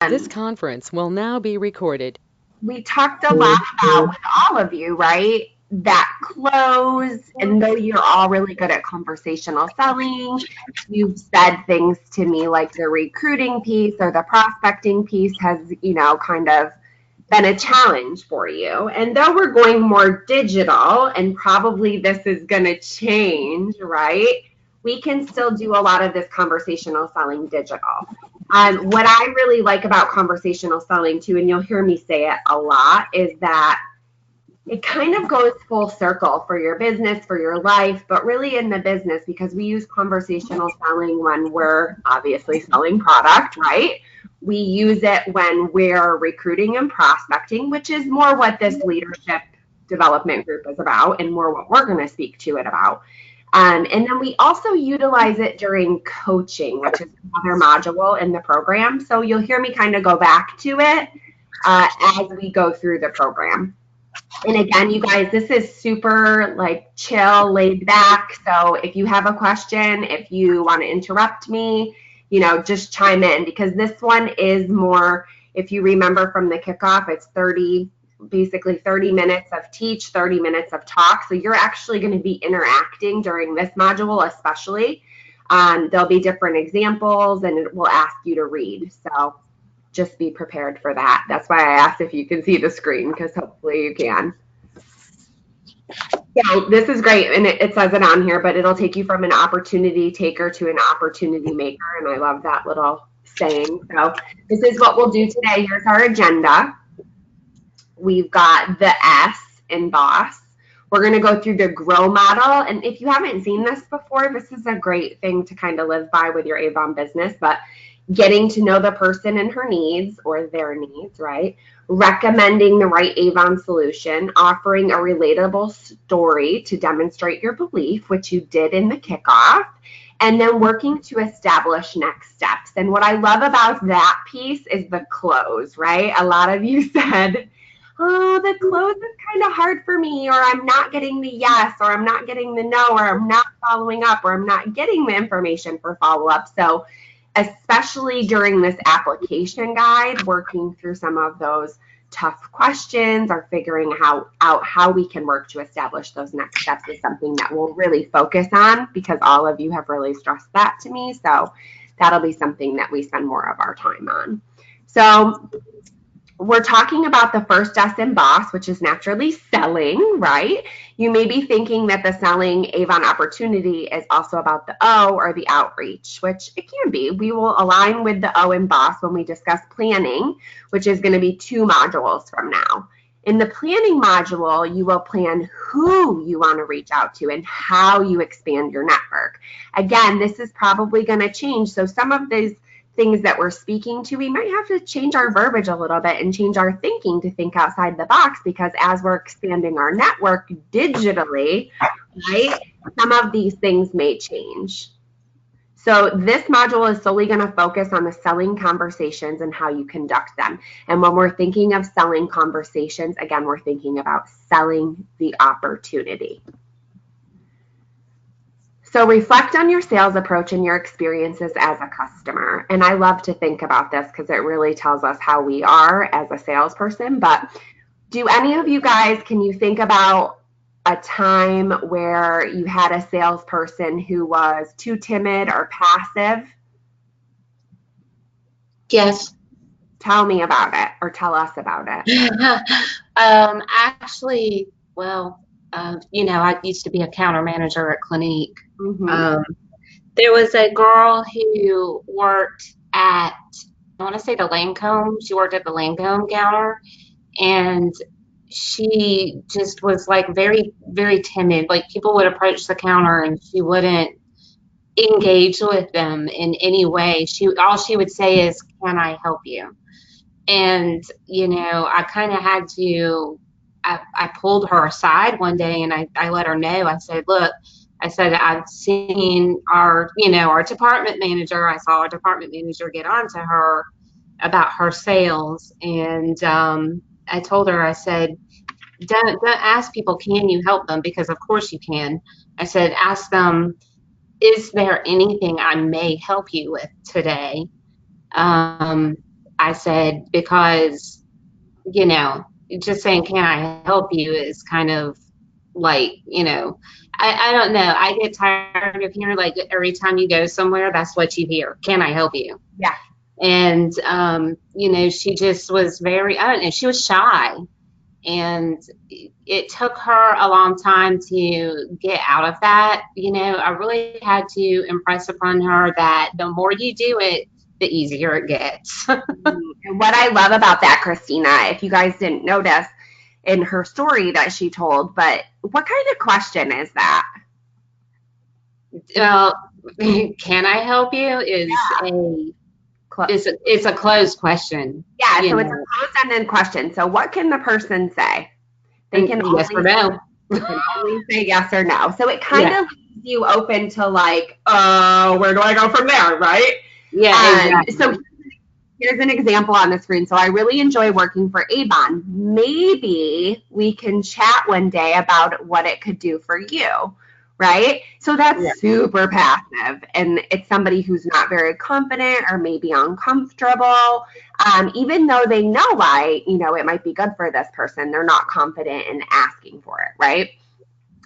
This conference will now be recorded. We talked a lot about with all of you, right? That close, and though you're all really good at conversational selling, you've said things to me like the recruiting piece or the prospecting piece has, kind of been a challenge for you. And though we're going more digital, and probably this is going to change, right? We can still do a lot of this conversational selling digital. What I really like about conversational selling too, and you'll hear me say it a lot, is that it kind of goes full circle for your business, for your life, but really in the business because we use conversational selling when we're obviously selling product, right? We use it when we're recruiting and prospecting, which is more what this leadership development group is about and more what we're going to speak to it about. And then we also utilize it during coaching, which is another module in the program. So you'll hear me kind of go back to it as we go through the program. And again, you guys, this is super like chill, laid back. So if you have a question, if you want to interrupt me, just chime in because this one is more, if you remember from the kickoff, it's basically 30 minutes of teach, 30 minutes of talk. So you're actually going to be interacting during this module, especially. There'll be different examples and it will ask you to read. So just be prepared for that. That's why I asked if you can see the screen because hopefully you can. Yeah, this is great. And it says it on here, but it'll take you from an opportunity taker to an opportunity maker. And I love that little saying. So this is what we'll do today. Here's our agenda. We've got the S in boss. We're going to go through the grow model. And if you haven't seen this before, this is a great thing to kind of live by with your Avon business. But getting to know the person and her needs or their needs, right? Recommending the right Avon solution, offering a relatable story to demonstrate your belief, which you did in the kickoff, and then working to establish next steps. And what I love about that piece is the close, right? A lot of you said, oh, the close is kind of hard for me, or I'm not getting the yes, or I'm not getting the no, or I'm not following up, or I'm not getting the information for follow-up. So especially during this application guide, working through some of those tough questions or figuring out how we can work to establish those next steps is something that we'll really focus on because all of you have really stressed that to me. So that'll be something that we spend more of our time on. So we're talking about the first S in boss, which is naturally selling, right? You may be thinking that the selling Avon opportunity is also about the O or the outreach, which it can be. We will align with the O in boss when we discuss planning, which is going to be 2 modules from now. In the planning module, you will plan who you want to reach out to and how you expand your network. Again, this is probably going to change. So some of these things that we're speaking to, we might have to change our verbiage a little bit and change our thinking to think outside the box because as we're expanding our network digitally, right, some of these things may change. So this module is solely going to focus on the selling conversations and how you conduct them. And when we're thinking of selling conversations, again, we're thinking about selling the opportunity. So reflect on your sales approach and your experiences as a customer. And I love to think about this because it really tells us how we are as a salesperson. But do any of you guys, can you think about a time where you had a salesperson who was too timid or passive? Yes. Tell me about it or tell us about it. Actually, well, I used to be a counter manager at Clinique. Mm-hmm. There was a girl who worked at, I want to say the Lancome. She worked at the Lancome counter, and she just was like very, very timid. Like people would approach the counter, and she wouldn't engage with them in any way. All she would say is, "Can I help you?" And I kind of had to. I pulled her aside one day and I let her know. I said, look, I said, I've seen our department manager. I saw our department manager get on to her about her sales. And I told her, I said, don't ask people, can you help them? Because of course you can. I said, ask them, is there anything I may help you with today? I said, because, you know, just saying, can I help you is kind of like, you know, I don't know. I get tired of hearing like every time you go somewhere, that's what you hear. Can I help you? Yeah. And, you know, she just was very, I don't know, she was shy. And it took her a long time to get out of that. You know, I really had to impress upon her that the more you do it, the easier it gets. And what I love about that, Christina, if you guys didn't notice in her story that she told, but what kind of question is that? Well, can I help you is a it's a closed question, Yeah, you so it's a know. closed-ended question. So what can the person say? They And can yes or only no. say yes or no. So it kind Yeah, of leaves you open to like, where do I go from there, right? yeah, So exactly. here's an example on the screen. So I really enjoy working for Avon. Maybe we can chat one day about what it could do for you, right? So Yeah, that's super passive. And it's somebody who's not very confident or maybe uncomfortable. Even though they know why, it might be good for this person, they're not confident in asking for it, right?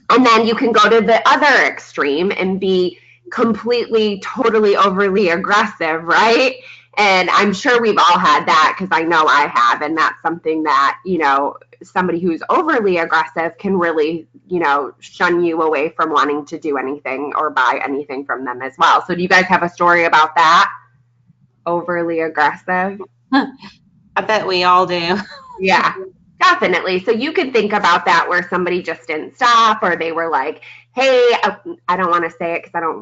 And then you can go to the other extreme and be completely, totally overly aggressive, right? And I'm sure we've all had that because I know I have. And that's something that, somebody who's overly aggressive can really, shun you away from wanting to do anything or buy anything from them as well. So do you guys have a story about that? Overly aggressive? I bet we all do. Yeah, definitely. So you could think about that where somebody just didn't stop or they were like, hey, I don't want to say it because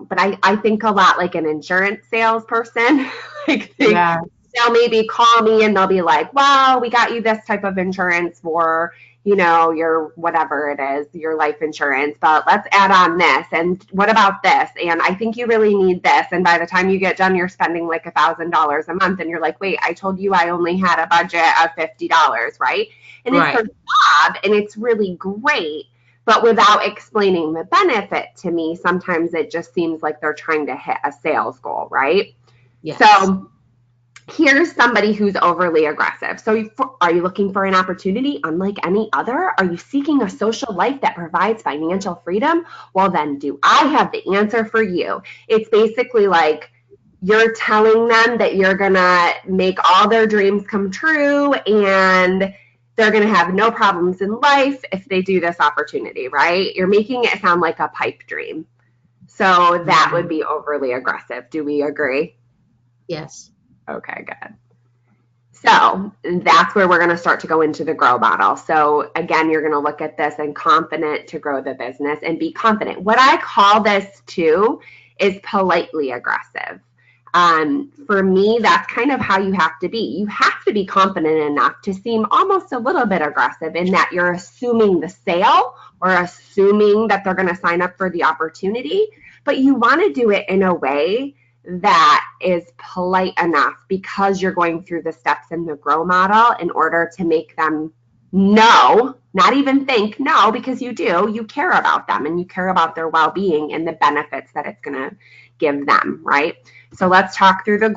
but I think a lot like an insurance salesperson. Like Yeah, they'll maybe call me and they'll be like, well, we got you this type of insurance for, your whatever it is, your life insurance, but let's add on this. And what about this? And I think you really need this. And by the time you get done, you're spending like $1,000 a month. And you're like, wait, I told you I only had a budget of $50, right? And it's right. their job and it's really great. But without explaining the benefit to me, sometimes it just seems like they're trying to hit a sales goal, right? Yes. So here's somebody who's overly aggressive. So are you looking for an opportunity unlike any other? Are you seeking a social life that provides financial freedom? Well, then do I have the answer for you? It's basically like you're telling them that you're going to make all their dreams come true and they're going to have no problems in life if they do this opportunity, right? You're making it sound like a pipe dream. So that would be overly aggressive. Do we agree? Yes. Okay, good. So that's where we're going to start to go into the grow model. So again, you're going to look at this and confident to grow the business and be confident. What I call this too is politely aggressive. For me, that's kind of how you have to be. You have to be confident enough to seem almost a little bit aggressive in that you're assuming the sale or assuming that they're going to sign up for the opportunity, but you want to do it in a way that is polite enough because you're going through the steps in the grow model in order to make them know, not even think, no, because you care about them and you care about their well-being and the benefits that it's going to give them, right? So let's talk through the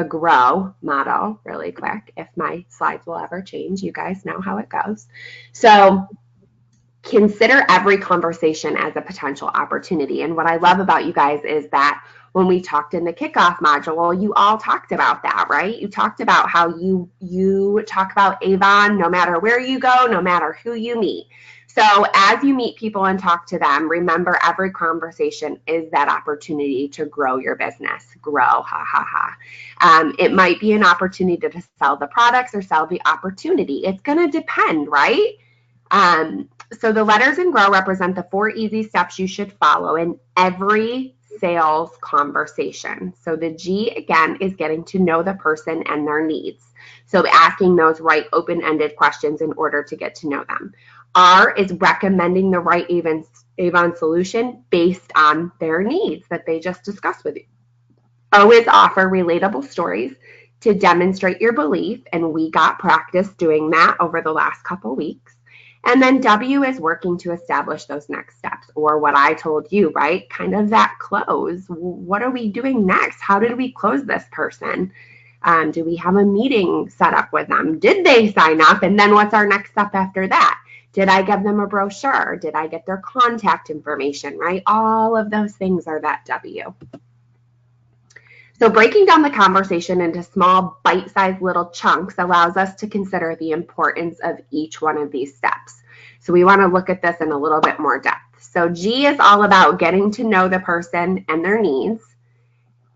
grow model really quick. If my slides will ever change, you guys know how it goes. So consider every conversation as a potential opportunity. And what I love about you guys is that when we talked in the kickoff module, you all talked about that, right? You talked about how you talk about Avon no matter where you go, no matter who you meet. So as you meet people and talk to them, remember every conversation is that opportunity to grow your business. Grow, ha, ha, ha. It might be an opportunity to sell the products or sell the opportunity. It's going to depend, right? So the letters in GROW represent the 4 easy steps you should follow in every sales conversation. So the G, again, is getting to know the person and their needs. So asking those right open-ended questions in order to get to know them. R is recommending the right Avon solution based on their needs that they just discussed with you. O is offer relatable stories to demonstrate your belief, and we got practice doing that over the last couple weeks. And then W is working to establish those next steps, or what I told you, right? Kind of that close. What are we doing next? How did we close this person? Do we have a meeting set up with them? Did they sign up? And then what's our next step after that? Did I give them a brochure? Did I get their contact information, right? All of those things are that W. So breaking down the conversation into small bite-sized little chunks allows us to consider the importance of each one of these steps. So we want to look at this in a little bit more depth. So G is all about getting to know the person and their needs.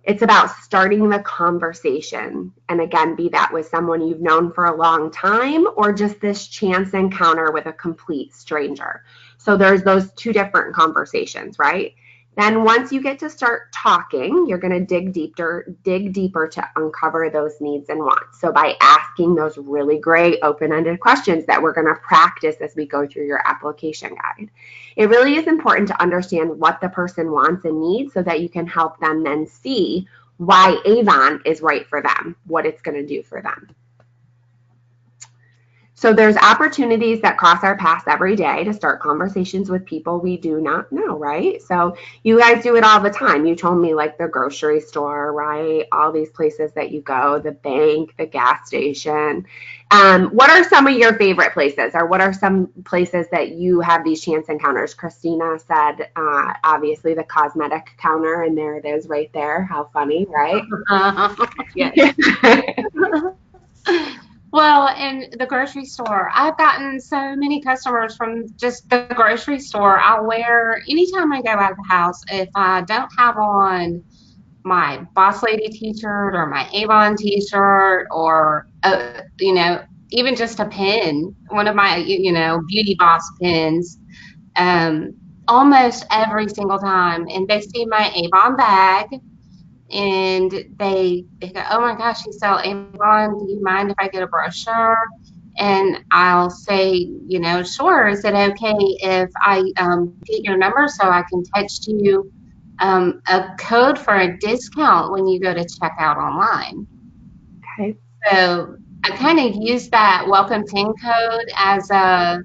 It's about starting the conversation. And again, be that with someone you've known for a long time or just this chance encounter with a complete stranger. So there's those two different conversations, right? Then once you get to start talking, you're going to dig deeper to uncover those needs and wants. So by asking those really great open-ended questions that we're going to practice as we go through your application guide. It really is important to understand what the person wants and needs so that you can help them then see why Avon is right for them, what it's going to do for them. So there's opportunities that cross our paths every day to start conversations with people we do not know, right? So you guys do it all the time. You told me like the grocery store, right? All these places that you go, the bank, the gas station. What are some of your favorite places, or what are some places that you have these chance encounters? Christina said, obviously the cosmetic counter, and there it is right there. How funny, right? Yeah. Well, in the grocery store, I've gotten so many customers from just the grocery store. I'll wear, anytime I go out of the house, if I don't have on my Boss Lady t-shirt or my Avon t-shirt or, even just a pin, one of my, Beauty Boss pins, almost every single time. And they see my Avon bag. And they go, oh my gosh, you sell Avon. Do you mind if I get a brochure? And I'll say, sure. Is it okay if I get your number so I can text you a code for a discount when you go to check out online? Okay. So I kind of use that welcome pin code as a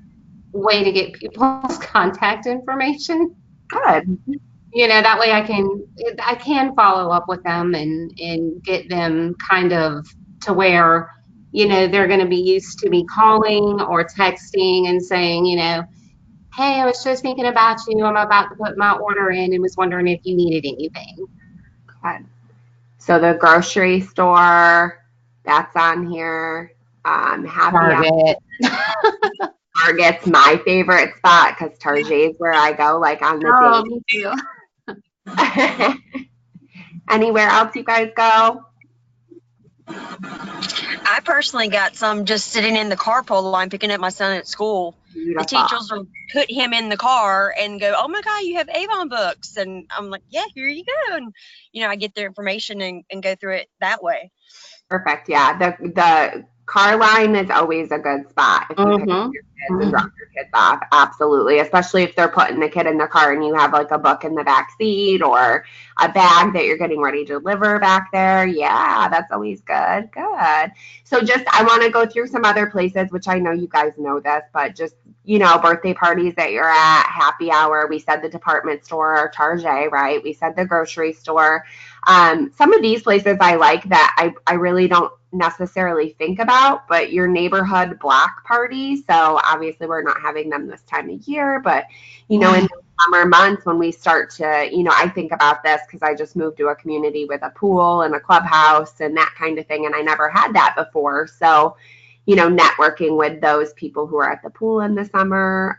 way to get people's contact information. Good. That way I can follow up with them and get them kind of to where, they're going to be used to me calling or texting and saying, hey, I was just thinking about you. I'm about to put my order in and was wondering if you needed anything. Good. So the grocery store, that's on here. Target. Target's my favorite spot because Target is where I go, like on the Me too. day. Anywhere else you guys go? I personally got some just sitting in the carpool line picking up my son at school. Beautiful. The teachers will put him in the car and go, oh my God, you have Avon books. And I'm like, yeah, here you go. And, I get their information and go through it that way. Perfect. Yeah. The car line is always a good spot if you pick up your kids and drop your kids off. Absolutely. Especially if they're putting the kid in the car and you have like a book in the back seat or a bag that you're getting ready to deliver back there. Yeah, that's always good. Good. So I want to go through some other places, which I know you guys know this, but just, birthday parties that you're at, happy hour. We said the department store, Target, right? We said the grocery store. Some of these places I like that I really don't necessarily think about, but your neighborhood block party. So obviously we're not having them this time of year, but in the summer months when we start to, I think about this because I just moved to a community with a pool and a clubhouse and that kind of thing. And I never had that before. So, networking with those people who are at the pool in the summer,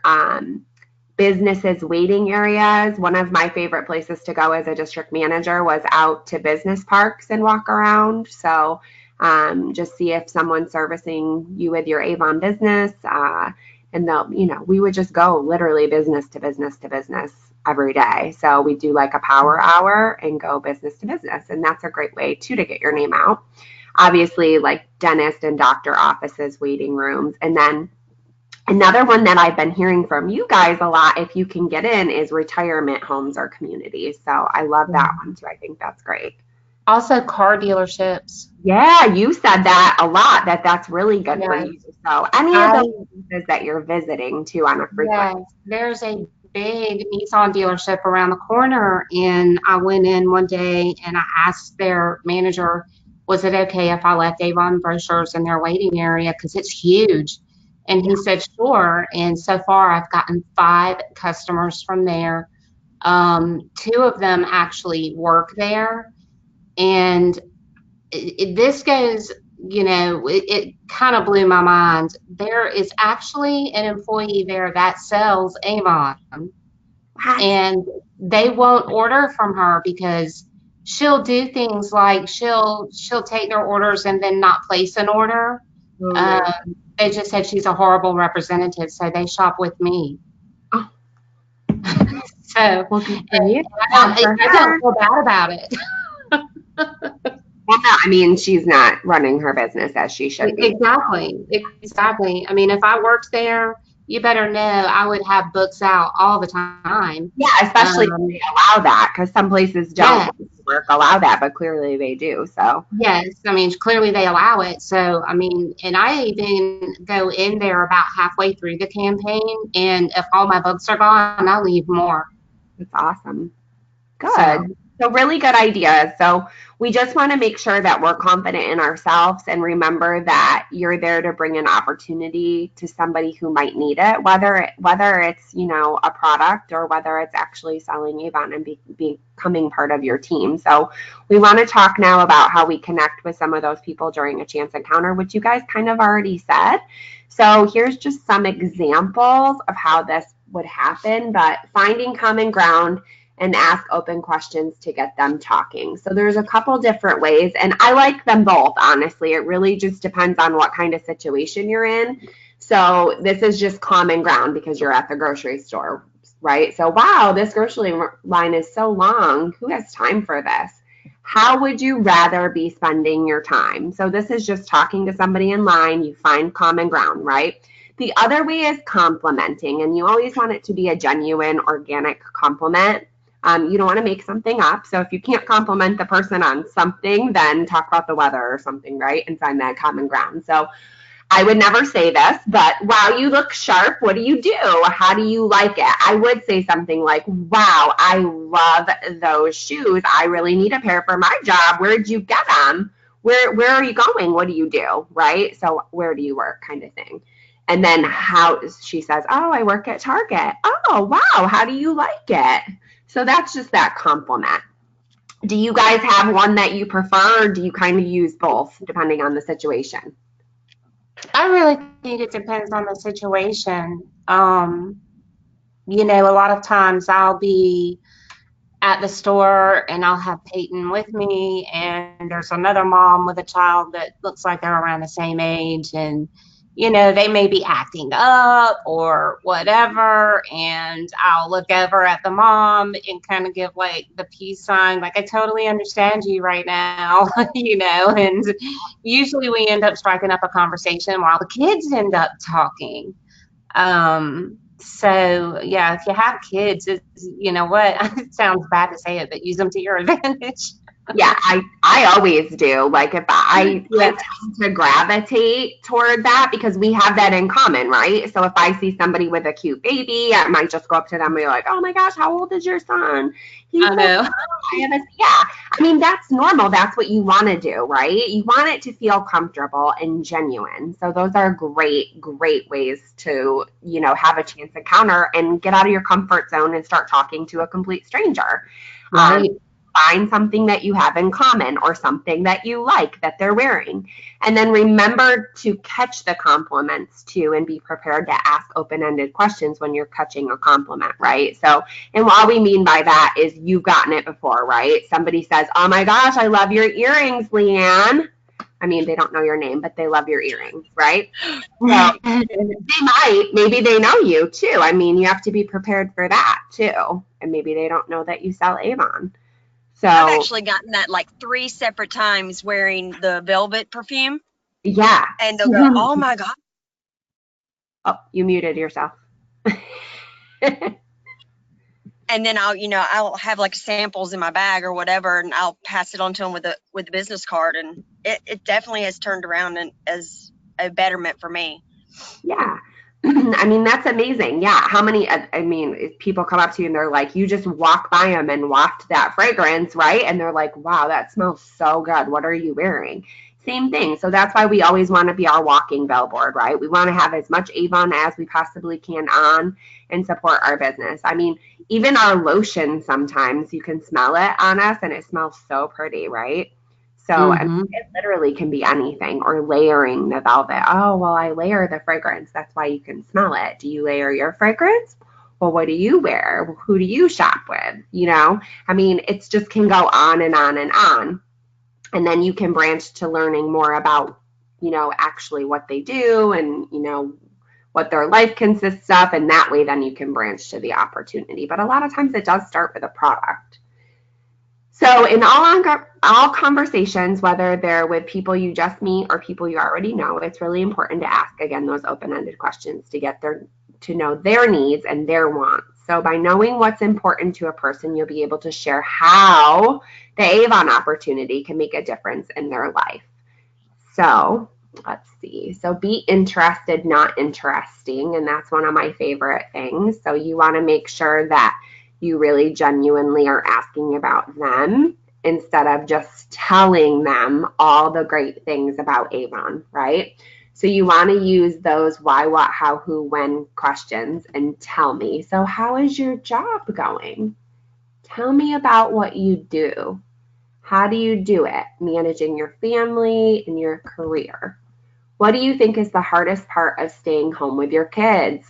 businesses waiting areas. One of my favorite places to go as a district manager was out to business parks and walk around. So just see if someone's servicing you with your Avon business. And they'll, we would just go literally business to business to business every day. So we do like a power hour and go business to business. And that's a great way too to get your name out. Obviously, like dentist and doctor offices, waiting rooms. And then another one that I've been hearing from you guys a lot, if you can get in, is retirement homes or communities. So I love that one too. I think that's great. Also car dealerships. Yeah, you said that a lot, that's really good for you. So any of those places that you're visiting too on a frequent. Yes, there's a big Nissan dealership around the corner, and I went in one day and I asked their manager, was it okay if I left Avon brochures in their waiting area because it's huge? And he said, sure. And so far, I've gotten 5 customers from there. 2 of them actually work there. And this goes, it kind of blew my mind. There is actually an employee there that sells Avon, and they won't order from her because she'll do things like she'll take their orders and then not place an order. They just said she's a horrible representative, so they shop with me. Oh. So Well, good for you. I don't feel bad about it. Well, no, I mean, she's not running her business as she should be. Exactly. I mean, if I worked there, you better know I would have books out all the time. Yeah, especially if they allow that, because some places don't allow that, but clearly they do. So yes, I mean, clearly they allow it. So I mean, and I even go in there about halfway through the campaign, and if all my books are gone, I'll leave more. that's awesome. Good. So really good ideas. So we just want to make sure that we're confident in ourselves and remember that you're there to bring an opportunity to somebody who might need it, whether it's, a product or whether it's actually selling Avon and becoming part of your team. So we want to talk now about how we connect with some of those people during a chance encounter, which you guys kind of already said. So here's just some examples of how this would happen, but finding common ground and ask open questions to get them talking. So there's a couple different ways, and I like them both, honestly. It really just depends on what kind of situation you're in. So this is just common ground because you're at the grocery store, right? So, wow, this grocery line is so long. Who has time for this? How would you rather be spending your time? So this is just talking to somebody in line. You find common ground, right? The other way is complimenting, and you always want it to be a genuine, organic compliment. You don't want to make something up. So if you can't compliment the person on something, then talk about the weather or something, right? And find that common ground. So I would never say this, but wow, you look sharp. What do you do? How do you like it? I would say something like, wow, I love those shoes. I really need a pair for my job. Where'd you get them? Where are you going? What do you do? Right? So where do you work, kind of thing. And then how she says, oh, I work at Target. Oh, wow. How do you like it? So that's just that compliment. Do you guys have one that you prefer, or do you kind of use both depending on the situation? I really think it depends on the situation. A lot of times I'll be at the store and I'll have Peyton with me, and there's another mom with a child that looks like they're around the same age, and they may be acting up or whatever, and I'll look over at the mom and kind of give like the peace sign, like I totally understand you right now, and usually we end up striking up a conversation while the kids end up talking. So yeah, if you have kids, you know what, it sounds bad to say it, but use them to your advantage. Yeah, I always do. Like if I tend to gravitate toward that because we have that in common, right? So if I see somebody with a cute baby, I might just go up to them and be like, oh my gosh, how old is your son? I know. I mean, that's normal. That's what you want to do, right? You want it to feel comfortable and genuine. So those are great, great ways to, have a chance encounter and get out of your comfort zone and start talking to a complete stranger. Right. Find something that you have in common or something that you like that they're wearing. And then remember to catch the compliments too and be prepared to ask open-ended questions when you're catching a compliment, right? So, and all we mean by that is you've gotten it before, right? Somebody says, oh my gosh, I love your earrings, Leanne. I mean, they don't know your name, but they love your earrings, right? So maybe they know you too. I mean, you have to be prepared for that too. And maybe they don't know that you sell Avon. So I've actually gotten that like 3 separate times wearing the velvet perfume. Yeah. And they'll go, oh my God. Oh, you muted yourself. And then I'll have like samples in my bag or whatever, and I'll pass it on to them with a business card. And it definitely has turned around and as a betterment for me. Yeah. I mean, that's amazing. Yeah. How many, I mean, if people come up to you and they're like, you just walk by them and waft that fragrance, right? And they're like, wow, that smells so good. What are you wearing? Same thing. So that's why we always want to be our walking billboard, right? We want to have as much Avon as we possibly can on and support our business. I mean, even our lotion, sometimes you can smell it on us and it smells so pretty, right? So I mean, it literally can be anything, or layering the velvet. Oh, well, I layer the fragrance. That's why you can smell it. Do you layer your fragrance? Well, what do you wear? Who do you shop with? You know, I mean, it's just can go on and on and on. And then you can branch to learning more about, you know, actually what they do and, you know, what their life consists of. And that way, then you can branch to the opportunity. But a lot of times it does start with a product. So in all conversations, whether they're with people you just meet or people you already know, it's really important to ask, again, those open-ended questions to get to know their needs and their wants. So by knowing what's important to a person, you'll be able to share how the Avon opportunity can make a difference in their life. So let's see. So be interested, not interesting. And that's one of my favorite things. So you want to make sure that you really genuinely are asking about them instead of just telling them all the great things about Avon, right? So you want to use those why, what, how, who, when questions and tell me. So how is your job going? Tell me about what you do. How do you do it? Managing your family and your career. What do you think is the hardest part of staying home with your kids?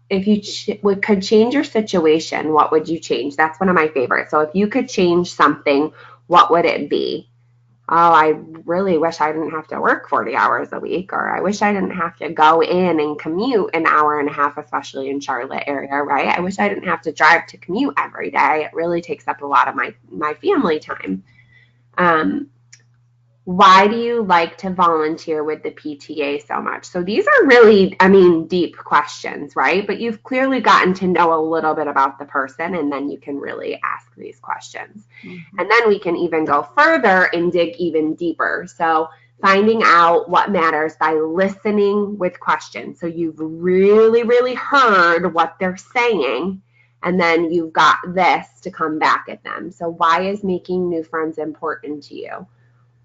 If you could change your situation, what would you change? That's one of my favorites. So if you could change something, what would it be? Oh, I really wish I didn't have to work 40 hours a week, or I wish I didn't have to go in and commute an hour and a half, especially in Charlotte area, right? I wish I didn't have to drive to commute every day. It really takes up a lot of my family time. Why do you like to volunteer with the PTA so much? So these are really, I mean, deep questions, right? But you've clearly gotten to know a little bit about the person, and then you can really ask these questions. And then we can even go further and dig even deeper. So finding out what matters by listening with questions. So you've really, really heard what they're saying, and then you've got this to come back at them. So why is making new friends important to you?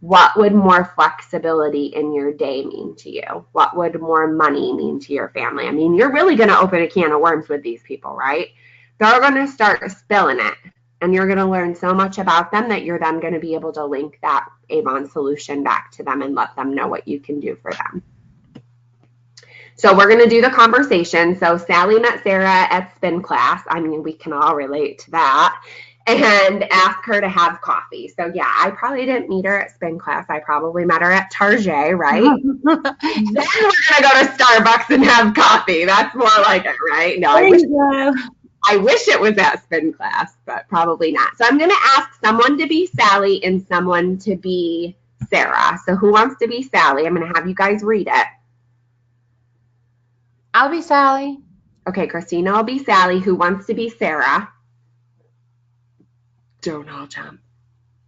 What would more flexibility in your day mean to you? What would more money mean to your family? I mean, you're really going to open a can of worms with these people, right? They're going to start spilling it, and you're going to learn so much about them that you're then going to be able to link that Avon solution back to them and let them know what you can do for them. So we're going to do the conversation. So Sally met Sarah at spin class. I mean, we can all relate to that. And ask her to have coffee. So yeah, I probably didn't meet her at spin class. I probably met her at Target, right? Then we're gonna go to Starbucks and have coffee. That's more like it, right? No, I wish it was at spin class, but probably not. So I'm gonna ask someone to be Sally and someone to be Sarah. So who wants to be Sally? I'm gonna have you guys read it. I'll be Sally. Okay, Christina will be Sally. Who wants to be Sarah? Don't all jump.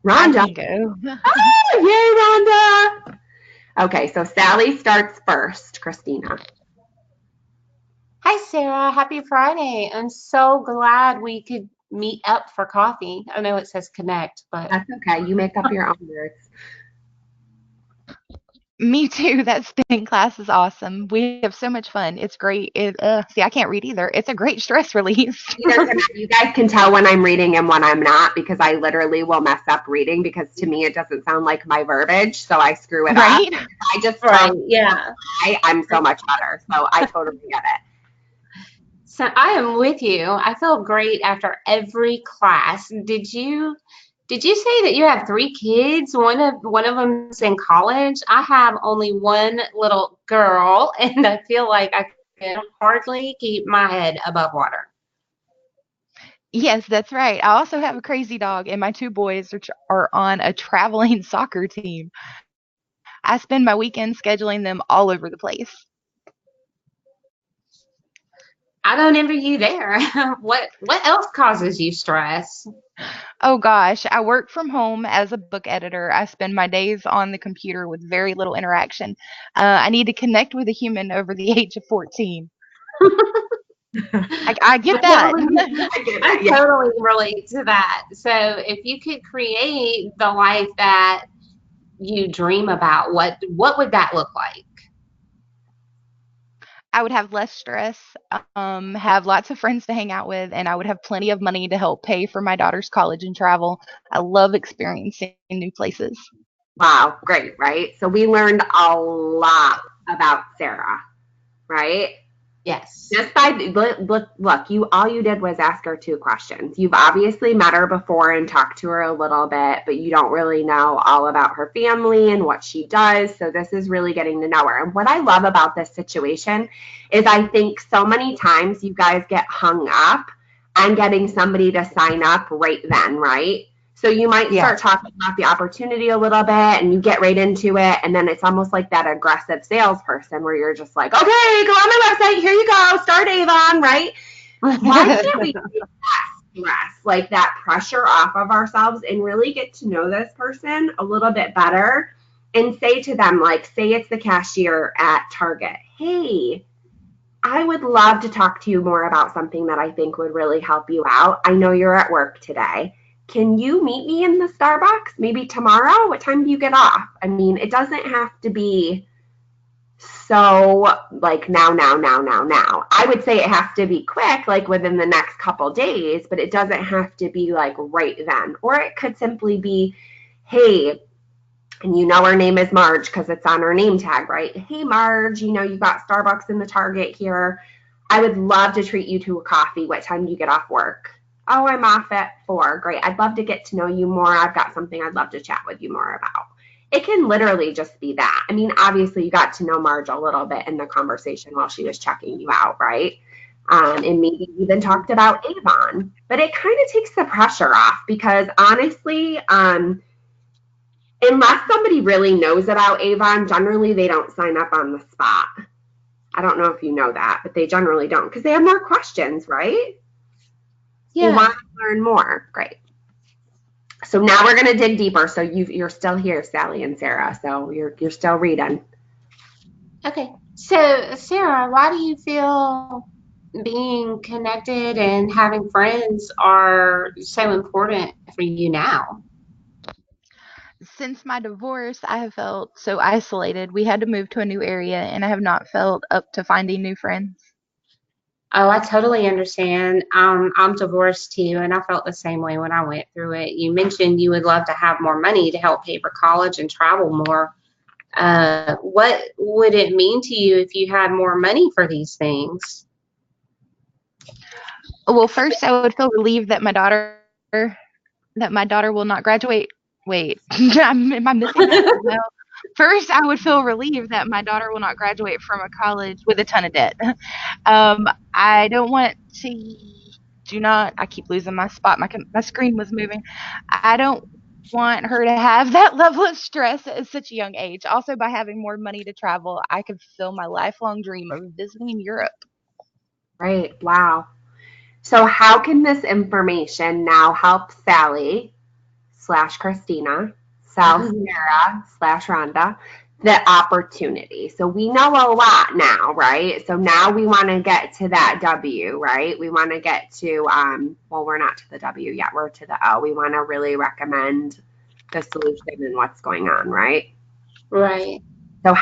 Rhonda. I can go. Oh, yay, Rhonda. Okay, so Sally starts first. Christina. Hi, Sarah. Happy Friday. I'm so glad we could meet up for coffee. I know it says connect, but That's okay. You make up your own words. Me too. That spin class is awesome. We have so much fun. It's great. See, I can't read either. It's a great stress release. You guys can tell when I'm reading and when I'm not, because I literally will mess up reading, because to me it doesn't sound like my verbiage, so I screw it Right? up. I just yeah. I'm so much better, so I totally get it. So I am with you. I feel great after every class. Did you say that you have 3 kids? One of them's in college. I have only one little girl, and I feel like I can hardly keep my head above water. Yes, that's right. I also have a crazy dog, and my 2 boys are on a traveling soccer team. I spend my weekends scheduling them all over the place. I don't envy you there. What else causes you stress? Oh gosh, I work from home as a book editor. I spend my days on the computer with very little interaction. I need to connect with a human over the age of 14. I get that. I get I that. Yeah. totally relate to that. So if you could create the life that you dream about, what would that look like? I would have less stress, have lots of friends to hang out with, and I would have plenty of money to help pay for my daughter's college and travel. I love experiencing new places. Wow, great, right? So we learned a lot about Sarah, right? Yes. Just by look, you all you did was ask her 2 questions. You've obviously met her before and talked to her a little bit, but you don't really know all about her family and what she does. So this is really getting to know her. And what I love about this situation is I think so many times you guys get hung up on getting somebody to sign up right then, right? So you might Yeah. start talking about the opportunity a little bit and you get right into it. And then it's almost like that aggressive salesperson where you're just like, okay, go on my website. Here you go. Start Avon, right? Why can't we take that stress, like that pressure off of ourselves and really get to know this person a little bit better and say to them, like, say it's the cashier at Target. Hey, I would love to talk to you more about something that I think would really help you out. I know you're at work today. Can you meet me in the Starbucks maybe tomorrow? What time do you get off? I mean, it doesn't have to be so like now. I would say it has to be quick, like within the next couple days, but it doesn't have to be like right then. Or it could simply be, hey, and you know her name is Marge because it's on her name tag, right? Hey, Marge, you know, you got Starbucks in the Target here. I would love to treat you to a coffee. What time do you get off work? Oh, I'm off at 4. Great. I'd love to get to know you more. I've got something I'd love to chat with you more about. It can literally just be that. I mean, obviously, you got to know Marge a little bit in the conversation while she was checking you out, right? And maybe even talked about Avon. But it kind of takes the pressure off because honestly, unless somebody really knows about Avon, generally they don't sign up on the spot. I don't know if you know that, but they generally don't because they have more questions, right? They Yeah. want to learn more. Great. So now we're going to dig deeper. So you're still here, Sally and Sarah. So you're still reading. Okay. So, Sarah, why do you feel being connected and having friends are so important for you now? Since my divorce, I have felt so isolated. We had to move to a new area, and I have not felt up to finding new friends. Oh, I totally understand. I'm divorced too, and I felt the same way when I went through it. You mentioned you would love to have more money to help pay for college and travel more. What would it mean to you if you had more money for these things? Well, first, I would feel relieved that my daughter will not graduate. Wait, am I missing that? No. First, I would feel relieved that my daughter will not graduate from a college with a ton of debt. I don't want to. Do not. I keep losing my spot. My screen was moving. I don't want her to have that level of stress at such a young age. Also, by having more money to travel, I could fulfill my lifelong dream of visiting Europe. Right. Wow. So how can this information now help Sally / Christina / Sarah / Rhonda the opportunity? So we know a lot now, right? So now we want to get to that W, right? We want to get to well, we're not to the W yet, we're to the O. We want to really recommend the solution and what's going on, right? Right. So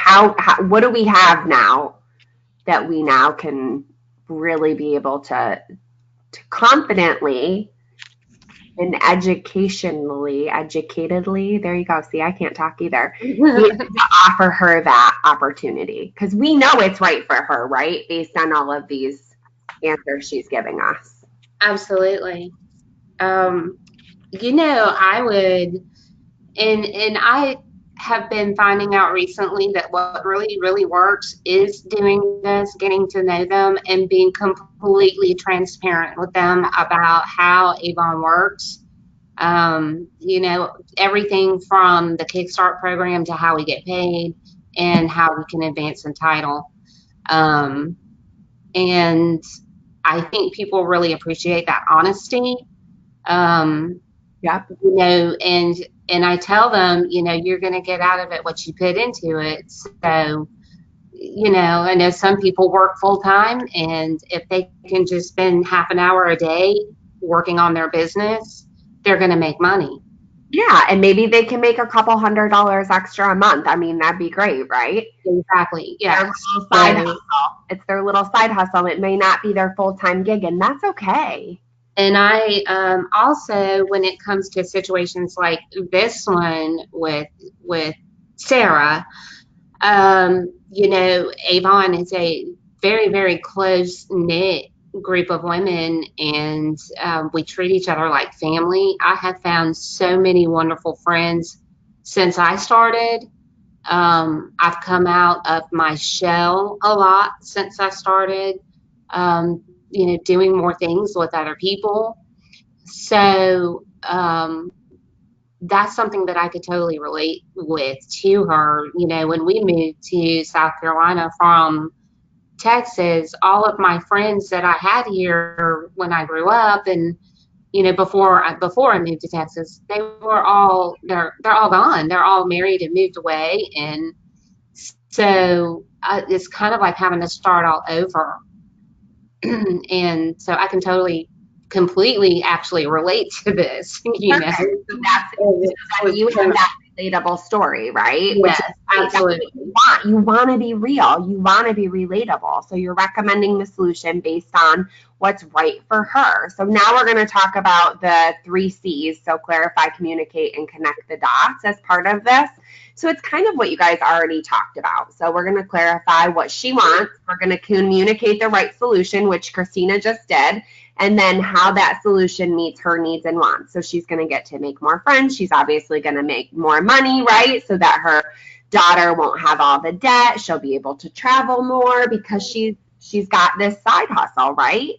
what do we have now that we now can really be able to confidently and educatedly, there you go. See, I can't talk either. Be able to offer her that opportunity because we know it's right for her, right? Based on all of these answers she's giving us. Absolutely. I would, and I have been finding out recently that what really, really works is doing this, getting to know them, and being completely transparent with them about how Avon works. Everything from the Kickstart program to how we get paid and how we can advance in title. And I think people really appreciate that honesty. Yep. You know, and I tell them, you know, you're going to get out of it what you put into it. So, you know, I know some people work full time, and if they can just spend half an hour a day working on their business, they're going to make money. Yeah, and maybe they can make a couple $100 extra a month. I mean, that'd be great, right? Exactly. Their Yes. little side hustle. It's their little side hustle. It may not be their full-time gig, and that's okay. And I also, when it comes to situations like this one with Sarah, you know, Avon is a very, very close knit group of women, and we treat each other like family. I have found so many wonderful friends since I started. I've come out of my shell a lot since I started, you know, doing more things with other people. So that's something that I could totally relate with to her. You know, when we moved to South Carolina from Texas, all of my friends that I had here when I grew up, and you know, before I moved to Texas, they're all gone. They're all married and moved away, and so it's kind of like having to start all over. And so I can totally, completely actually relate to this. You know, Perfect. So that's you have that relatable story, right? Which yes, is great. That's what absolutely. you want. You want to be real. You want to be relatable. So you're recommending the solution based on what's right for her. So now we're going to talk about the 3 C's. So clarify, communicate, and connect the dots as part of this. So it's kind of what you guys already talked about. So we're going to clarify what she wants. We're going to communicate the right solution, which Christina just did, and then how that solution meets her needs and wants. So she's going to get to make more friends. She's obviously going to make more money, right? So that her daughter won't have all the debt. She'll be able to travel more because she's got this side hustle, right?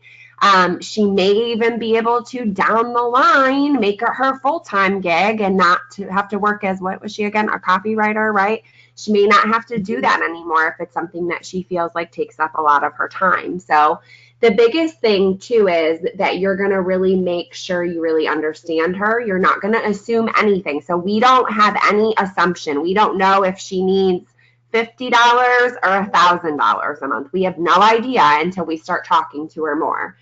She may even be able to down the line make it her full-time gig and not to have to work as, what was she again, a copywriter, right? She may not have to do that anymore if it's something that she feels like takes up a lot of her time. So the biggest thing too is that you're going to really make sure you really understand her. You're not going to assume anything. So we don't have any assumption. We don't know if she needs $50 or $1,000 a month. We have no idea until we start talking to her more.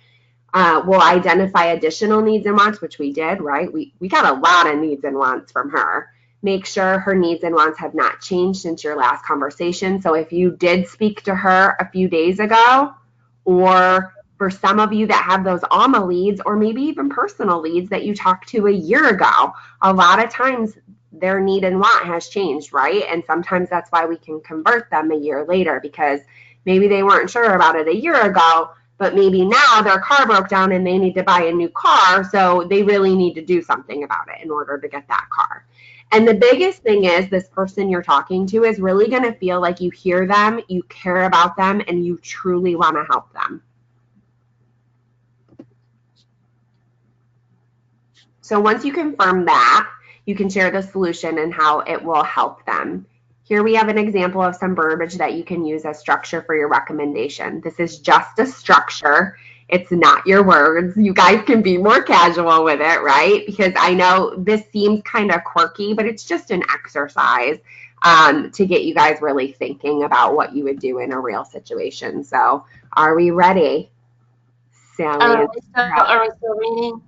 We'll identify additional needs and wants, which we did, right? We got a lot of needs and wants from her. Make sure her needs and wants have not changed since your last conversation. So if you did speak to her a few days ago, or for some of you that have those ALMA leads, or maybe even personal leads that you talked to a year ago, a lot of times their need and want has changed, right? And sometimes that's why we can convert them a year later, because maybe they weren't sure about it a year ago, but maybe now their car broke down and they need to buy a new car, so they really need to do something about it in order to get that car. And the biggest thing is this person you're talking to is really going to feel like you hear them, you care about them, and you truly want to help them. So once you confirm that, you can share the solution and how it will help them. Here we have an example of some verbiage that you can use as structure for your recommendation. This is just a structure. It's not your words. You guys can be more casual with it, right? Because I know this seems kind of quirky, but it's just an exercise to get you guys really thinking about what you would do in a real situation. So are we ready? Sally? Are we still reading?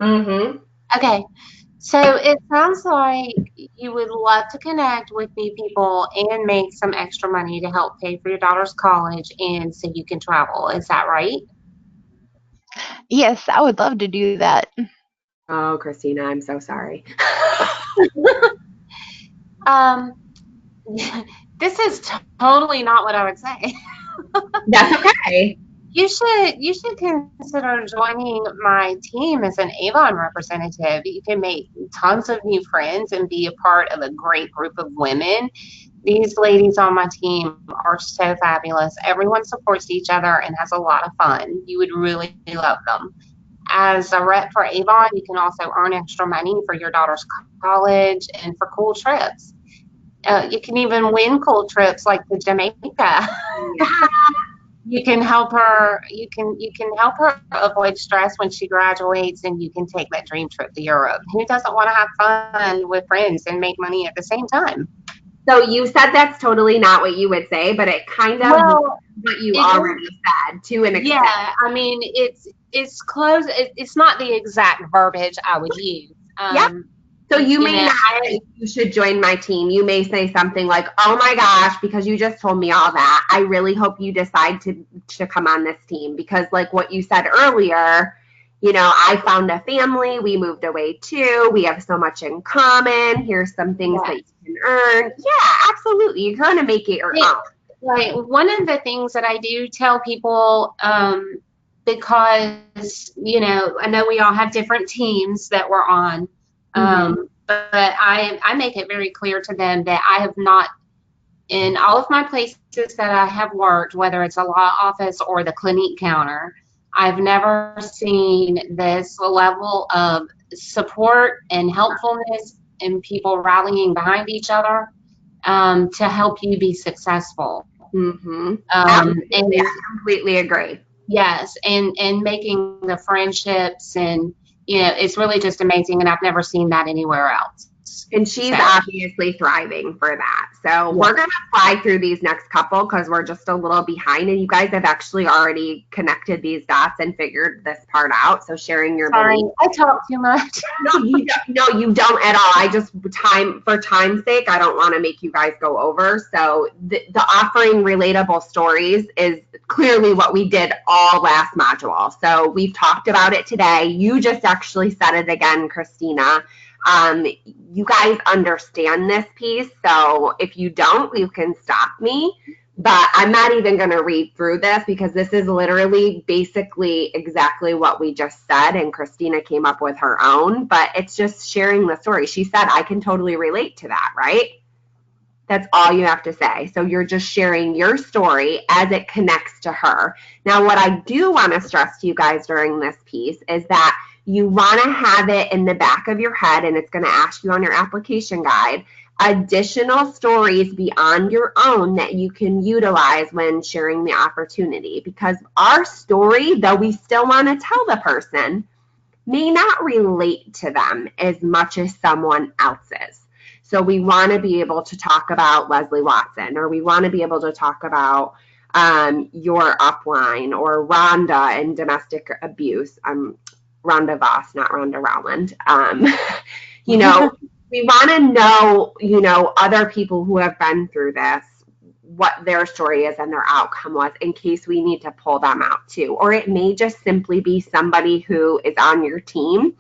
Mm-hmm. Okay. So it sounds like you would love to connect with new people and make some extra money to help pay for your daughter's college and so you can travel. Is that right? Yes, I would love to do that. Oh, Christina, I'm so sorry. This is totally not what I would say. That's okay. You should consider joining my team as an Avon representative. You can make tons of new friends and be a part of a great group of women. These ladies on my team are so fabulous. Everyone supports each other and has a lot of fun. You would really love them. As a rep for Avon, you can also earn extra money for your daughter's college and for cool trips. You can even win cool trips like to Jamaica. you can help her. You can help her avoid stress when she graduates, and you can take that dream trip to Europe. Who doesn't want to have fun with friends and make money at the same time? So you said that's totally not what you would say, but it kind of Well, what you it already said to an extent. yeah. I mean, it's close. It's not the exact verbiage I would use. Yep. So you may know, not say you should join my team. You may say something like, "Oh my gosh, because you just told me all that. I really hope you decide to come on this team because like what you said earlier, you know, I found a family, we moved away too. We have so much in common. Here's some things that you can earn." Yeah, absolutely. You're going to make it your own. Right. One of the things that I do tell people, because, you know, I know we all have different teams that we're on, but I make it very clear to them that I have not, in all of my places that I have worked, whether it's a law office or the clinique counter, I've never seen this level of support and helpfulness and people rallying behind each other to help you be successful. Absolutely. I completely agree. Yes, and making the friendships, and you know, it's really just amazing, and I've never seen that anywhere else. And she's obviously thriving for that. So we're going to fly through these next couple because we're just a little behind. And you guys have actually already connected these dots and figured this part out. So sharing your beliefs. I talk too much. No, you don't at all. I just, for time's sake, I don't want to make you guys go over. So the offering relatable stories is clearly what we did all last module. So we've talked about it today. You just actually said it again, Christina. You guys understand this piece, so if you don't, you can stop me. But I'm not even going to read through this because this is literally basically exactly what we just said, and Christina came up with her own, but it's just sharing the story. She said, I can totally relate to that, right? That's all you have to say. So you're just sharing your story as it connects to her. Now, what I do want to stress to you guys during this piece is that you want to have it in the back of your head, and it's going to ask you on your application guide, additional stories beyond your own that you can utilize when sharing the opportunity. Because our story, though we still want to tell the person, may not relate to them as much as someone else's. So we want to be able to talk about Leslie Watson, or we want to be able to talk about your upline, or Rhonda and domestic abuse. Rhonda Voss, not Rhonda Rowland. You know, we want to know, you know, other people who have been through this, what their story is and their outcome was, in case we need to pull them out too. Or it may just simply be somebody who is on your team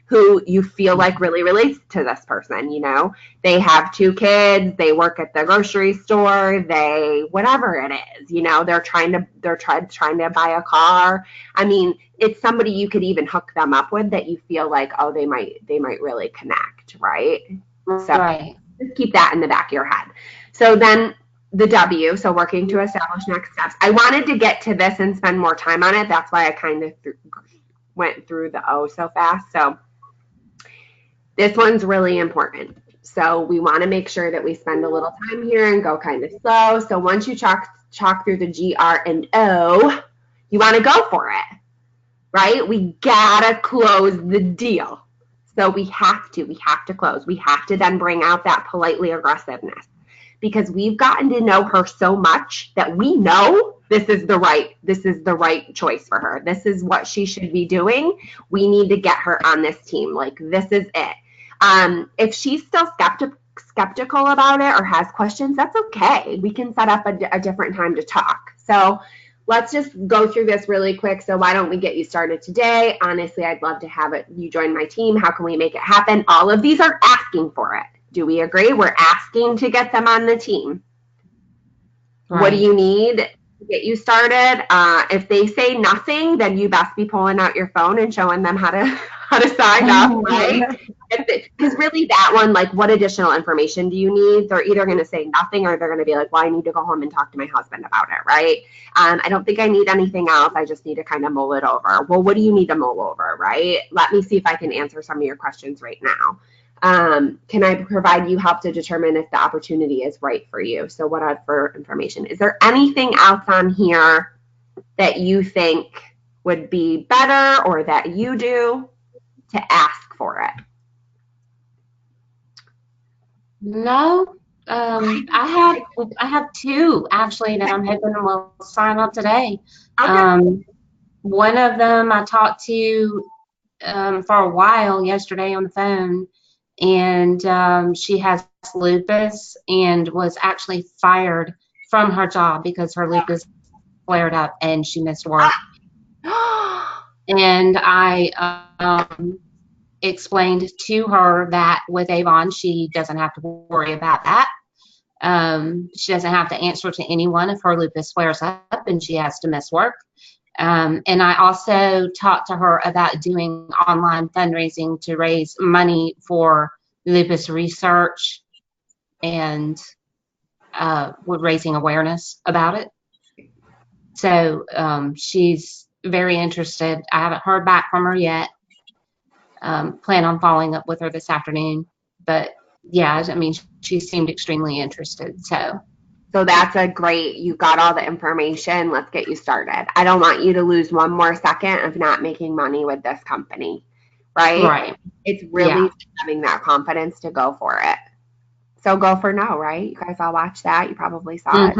who you feel like really relates to this person. You know, they have 2 kids, they work at the grocery store, they, whatever it is, you know, they're trying to buy a car. I mean, it's somebody you could even hook them up with that you feel like, oh, they might really connect, right? So just keep that in the back of your head. So then the W, so working to establish next steps. I wanted to get to this and spend more time on it. That's why I kind of went through the O so fast. So this one's really important. So we want to make sure that we spend a little time here and go kind of slow. So once you chalk through the G, R, and O, you want to go for it, right? We gotta close the deal. So we have to close. We have to then bring out that politely aggressiveness, because we've gotten to know her so much that we know this is the right choice for her. This is what she should be doing. We need to get her on this team. Like, this is it. If she's still skeptical about it or has questions, that's okay. We can set up a different time to talk. So let's just go through this really quick. So why don't we get you started today? Honestly, I'd love to have you join my team. How can we make it happen? All of these are asking for it. Do we agree? We're asking to get them on the team. Right. What do you need to get you started? If they say nothing, then you best be pulling out your phone and showing them how to sign up, right? Because really that one, like, what additional information do you need? They're either going to say nothing, or they're going to be like, well, I need to go home and talk to my husband about it, right? I don't think I need anything else. I just need to kind of mull it over. Well, what do you need to mull over, right? Let me see if I can answer some of your questions right now. Can I provide you help to determine if the opportunity is right for you? So what other information? Is there anything else on here that you think would be better or that you do to ask for it? No. I have two actually that I'm hoping will sign up today. Okay. One of them I talked to for a while yesterday on the phone, and she has lupus and was actually fired from her job because her lupus flared up and she missed work. And I explained to her that with Avon, she doesn't have to worry about that. She doesn't have to answer to anyone if her lupus flares up and she has to miss work. And I also talked to her about doing online fundraising to raise money for lupus research and raising awareness about it. So she's very interested. I haven't heard back from her yet. Plan on following up with her this afternoon. But yeah, I mean, she seemed extremely interested. So that's a great, you got all the information. Let's get you started. I don't want you to lose one more second of not making money with this company, right? right. It's really having that confidence to go for it. So go for no, right? You guys all watched that. You probably saw it.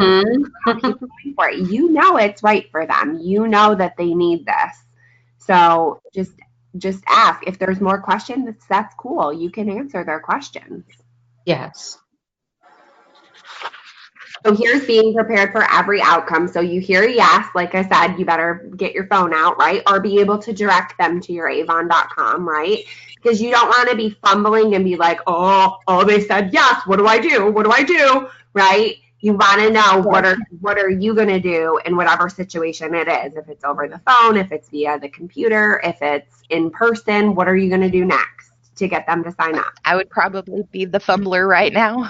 Keep going for it. You know it's right for them. You know that they need this. So just ask. If there's more questions, that's cool. You can answer their questions. Yes. So here's being prepared for every outcome. So you hear a yes, like I said, you better get your phone out, right? Or be able to direct them to your avon.com, right? Because you don't want to be fumbling and be like, oh, they said yes. What do I do? What do I do? Right? You want to know what are you going to do in whatever situation it is. If it's over the phone, if it's via the computer, if it's in person, what are you going to do next to get them to sign up? I would probably be the fumbler right now.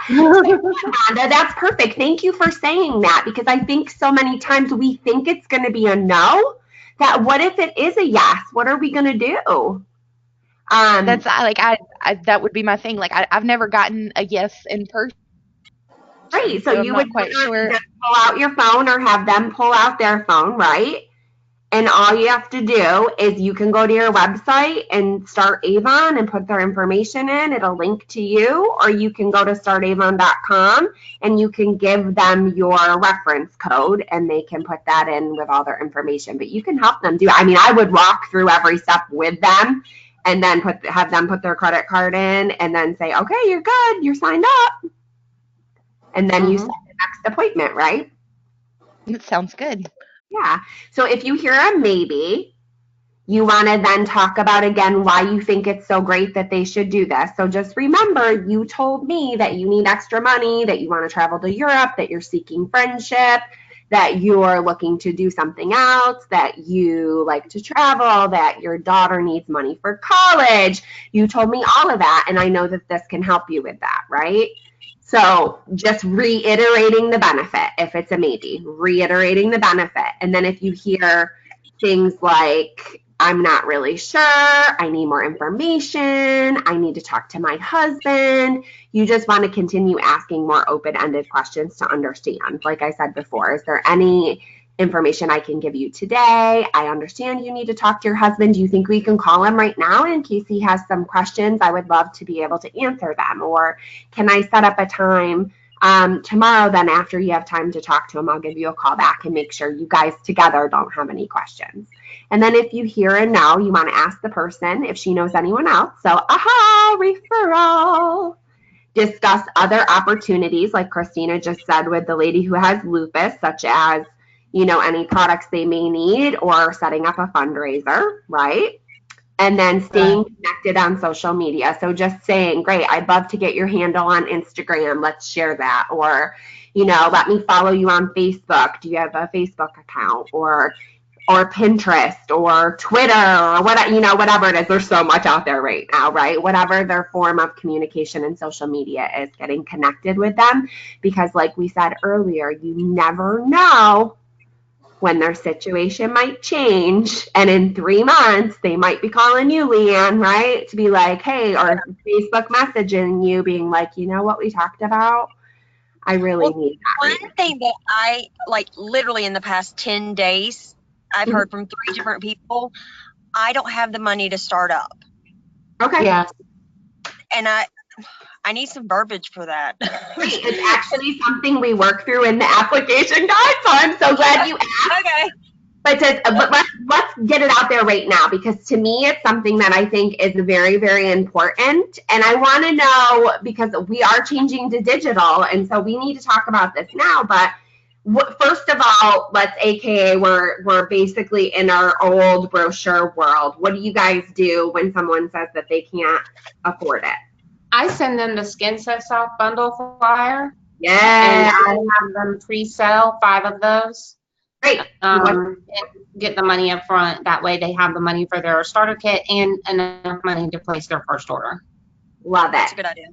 Amanda, that's perfect. Thank you for saying that, because I think so many times we think it's going to be a no, that what if it is a yes? What are we going to do? That's like I that would be my thing. Like I've never gotten a yes in person. Right. So you I'm would not quite sure. just pull out your phone or have them pull out their phone, right? And all you have to do is you can go to your website and start Avon and put their information in. It'll link to you, or you can go to startavon.com and you can give them your reference code and they can put that in with all their information. But you can help them do. I mean, I would walk through every step with them and then have them put their credit card in and then say, okay, you're good. You're signed up. And then you set the next appointment, right? It sounds good. Yeah. So if you hear a maybe, you want to then talk about again why you think it's so great that they should do this. So just remember, you told me that you need extra money, that you want to travel to Europe, that you're seeking friendship, that you're looking to do something else, that you like to travel, that your daughter needs money for college. You told me all of that, and I know that this can help you with that, right? So just reiterating the benefit, if it's a maybe, reiterating the benefit. And then if you hear things like, I'm not really sure, I need more information, I need to talk to my husband, you just want to continue asking more open-ended questions to understand. Like I said before, is there any information I can give you today? I understand you need to talk to your husband. Do you think we can call him right now in case he has some questions? I would love to be able to answer them. Or can I set up a time tomorrow, then after you have time to talk to him, I'll give you a call back and make sure you guys together don't have any questions. And then if you hear a no, you want to ask the person if she knows anyone else. So, referral. Discuss other opportunities, like Christina just said with the lady who has lupus, such as, any products they may need or setting up a fundraiser, right? And then staying connected on social media. So just saying, great, I'd love to get your handle on Instagram. Let's share that. Or, let me follow you on Facebook. Do you have a Facebook account? Or Pinterest or Twitter or whatever it is. There's so much out there right now, right? Whatever their form of communication and social media is, getting connected with them. Because like we said earlier, you never know when their situation might change, and in 3 months they might be calling you, Leanne, right, to be like, hey, or Facebook messaging you being like, you know what we talked about, I really Well, need that right one thing that I like literally in the past 10 days, I've Mhm. heard from 3 different people, I don't have the money to start up. now. Okay. Yeah. And I need some verbiage for that. Great. It's actually something we work through in the application guide, so I'm so glad you asked. Okay. But let's get it out there right now, because to me it's something that I think is very, very important. And I want to know, because we are changing to digital, and so we need to talk about this now. But first of all, AKA we're basically in our old brochure world. What do you guys do when someone says that they can't afford it? I send them the Skin So Soft bundle flyer, and Yeah, I have them pre-sell 5 of those. great. And get the money up front. That way they have the money for their starter kit and enough money to place their first order. Love That's it. a good idea.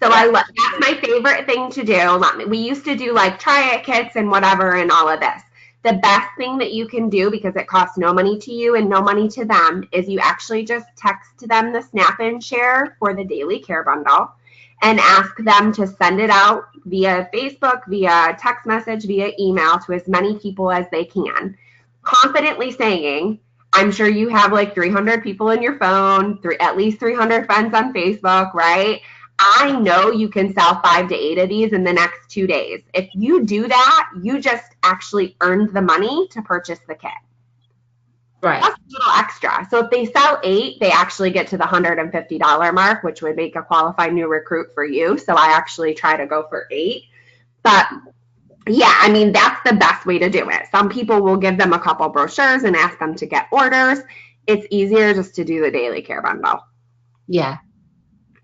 So that's my favorite thing to do. We used to do like try it kits and whatever and all of this. The best thing that you can do, because it costs no money to you and no money to them, is you actually just text them the snap and share for the daily care bundle and ask them to send it out via Facebook, via text message, via email to as many people as they can. Confidently saying, I'm sure you have like 300 people in your phone, at least 300 friends on Facebook, right? I know you can sell 5 to 8 of these in the next 2 days. If you do that, you just actually earned the money to purchase the kit. Right. That's a little extra. So if they sell 8, they actually get to the $150 mark, which would make a qualified new recruit for you. So I actually try to go for 8. But yeah, I mean, that's the best way to do it. Some people will give them a couple brochures and ask them to get orders. It's easier just to do the daily care bundle. Yeah.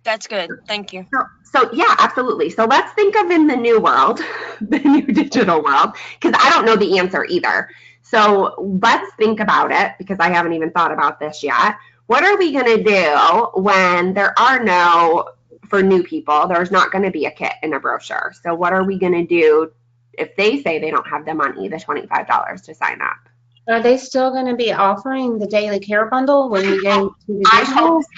That's good. Thank you. So yeah, absolutely. So let's think of in the new world, the new digital world, because I don't know the answer either. So let's think about it, because I haven't even thought about this yet. What are we going to do when there are for new people, there's not going to be a kit in a brochure? So what are we going to do if they say they don't have the money, the $25 to sign up? Are they still going to be offering the daily care bundle when we go to the I digital? hope so.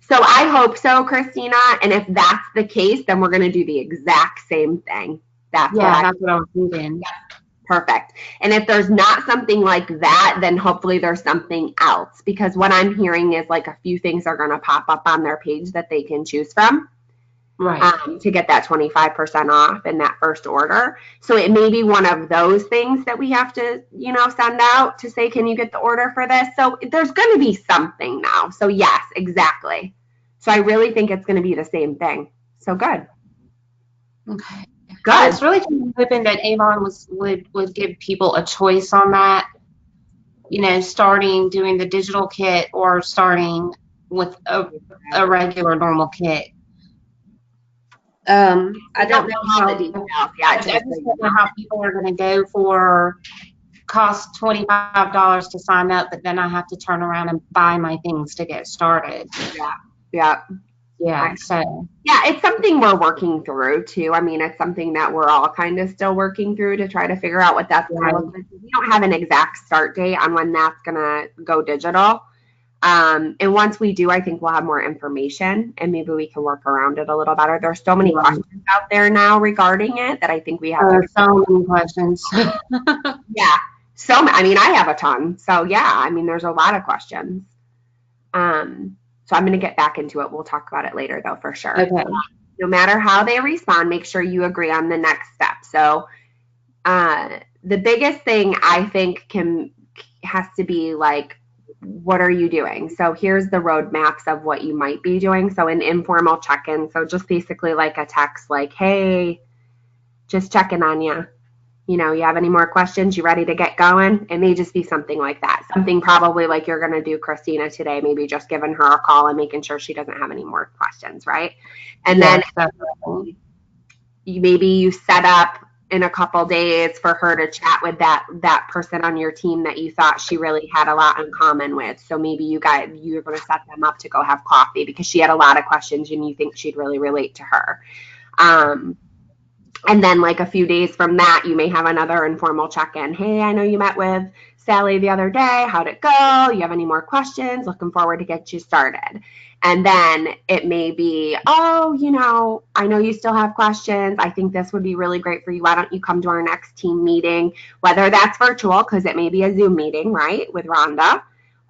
So I hope so, Christina. And if that's the case, then we're going to do the exact same thing. That's what I was thinking. Perfect. And if there's not something like that, then hopefully there's something else. Because what I'm hearing is like a few things are going to pop up on their page that they can choose from. Right. To get that 25% off in that first order. So it may be one of those things that we have to, send out to say, can you get the order for this? So there's going to be something now. So yes, exactly. So I really think it's going to be the same thing. So good. Okay. Good. I was really hoping that Avon would give people a choice on that. Starting doing the digital kit or starting with a regular normal kit. I don't know how the details. Yeah, I just don't know how people are going to go for cost $25 to sign up, but then I have to turn around and buy my things to get started. Yeah. So yeah, it's something we're working through too. I mean, it's something that we're all kind of still working through to try to figure out what that's going to look like. We don't have an exact start date on when that's going to go digital. And once we do, I think we'll have more information and maybe we can work around it a little better. There's so many questions out there now regarding it that I think we have so many questions. Yeah. I mean, I have a ton. So yeah, I mean, there's a lot of questions. So I'm going to get back into it. We'll talk about it later though, for sure. Okay. No matter how they respond, make sure you agree on the next step. So the biggest thing I think has to be like, what are you doing? So here's the roadmaps of what you might be doing. So an informal check-in. So just basically like a text like, hey, just checking on you. You have any more questions? You ready to get going? It may just be something like that. Something probably like you're going to do Christina today, maybe just giving her a call and making sure she doesn't have any more questions, right? And then maybe you set up in a couple days for her to chat with that person on your team that you thought she really had a lot in common with. So maybe you're going to set them up to go have coffee because she had a lot of questions and you think she'd really relate to her. And then like a few days from that, you may have another informal check-in. Hey, I know you met with Sally the other day. How'd it go? You have any more questions? Looking forward to get you started. And then it may be, oh, I know you still have questions. I think this would be really great for you. Why don't you come to our next team meeting? Whether that's virtual, because it may be a Zoom meeting, right, with Rhonda,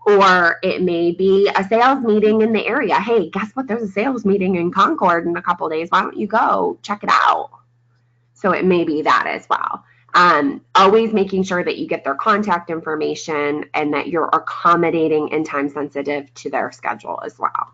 or it may be a sales meeting in the area. Hey, guess what? There's a sales meeting in Concord in a couple of days. Why don't you go check it out? So it may be that as well. Always making sure that you get their contact information and that you're accommodating and time sensitive to their schedule as well.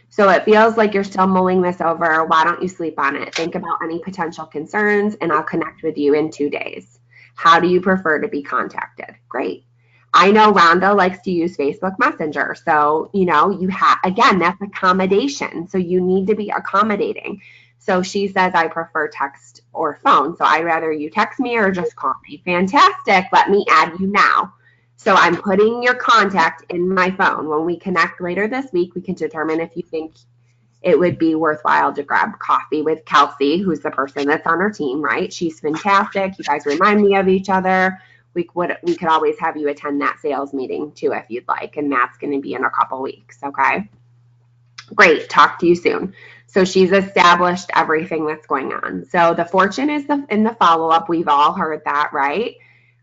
So it feels like you're still mulling this over. Why don't you sleep on it? Think about any potential concerns, and I'll connect with you in 2 days. How do you prefer to be contacted? Great. I know Rhonda likes to use Facebook Messenger. So, you have, again, that's accommodation. So you need to be accommodating. So she says, I prefer text or phone. So I'd rather you text me or just call me. Fantastic. Let me add you now. So I'm putting your contact in my phone. When we connect later this week, we can determine if you think it would be worthwhile to grab coffee with Kelsey, who's the person that's on our team, right? She's fantastic. You guys remind me of each other. We could always have you attend that sales meeting too if you'd like, and that's going to be in a couple weeks, okay? Great. Talk to you soon. So she's established everything that's going on. So the fortune is in the follow-up. We've all heard that, right?